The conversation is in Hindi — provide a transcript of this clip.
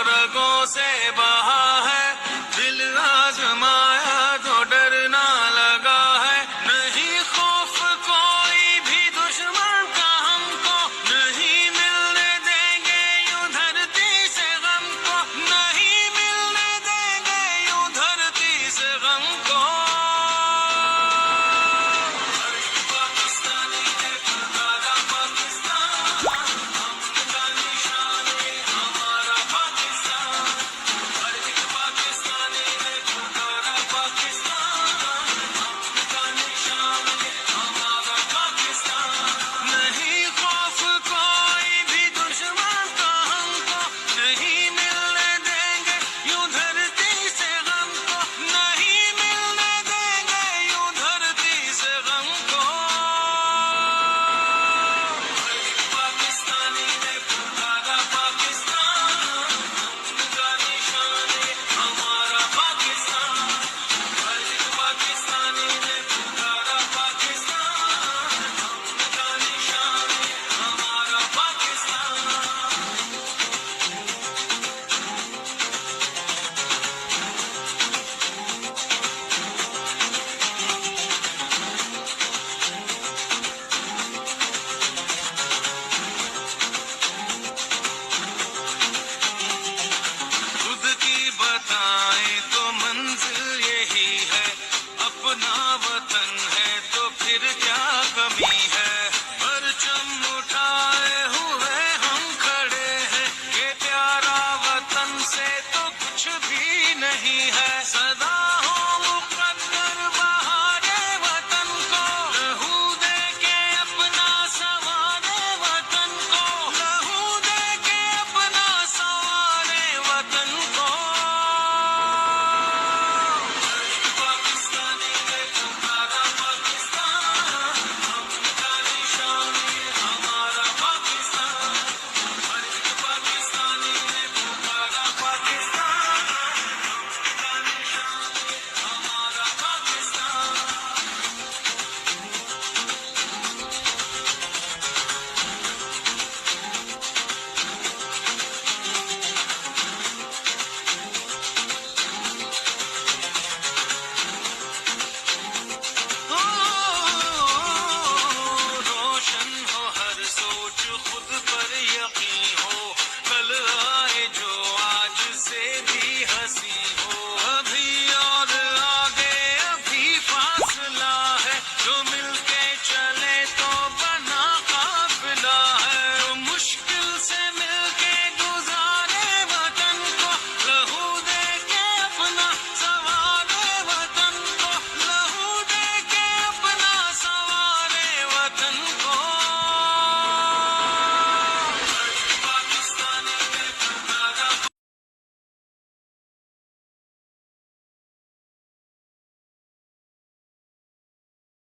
रगों से बहा है, दिल आजमाया तो डरना लगा है। नहीं खौफ कोई भी दुश्मन का हमको, नहीं मिलने देंगे यूं धरती से गम को, नहीं मिलने देंगे यूं धरती से गम को। पाकिस्तानी है पुकारा पाकिस्तान, हमका निशान ये हमारा पाकिस्तान। हर एक पाकिस्तानी है पुकारा पाकिस्तान, हमका निशान ये हमारा पाकिस्तान। नहीं खौफ कोई भी दुश्मन का हमको, नहीं मिलने देंगे यूं धरती से गम को, नहीं मिलने देंगे यूं धरती से गम को। हर एक पाकिस्तानी ने पुकारा पाकिस्तान, हमका निशान ये हमारा पाकिस्तान। हर एक पाकिस्तानी ने पुकारा पाकिस्तान, हमका निशान ये हमारा पाकिस्तान। खुद की बताएं तो मंजिल यही है, अपना वतन है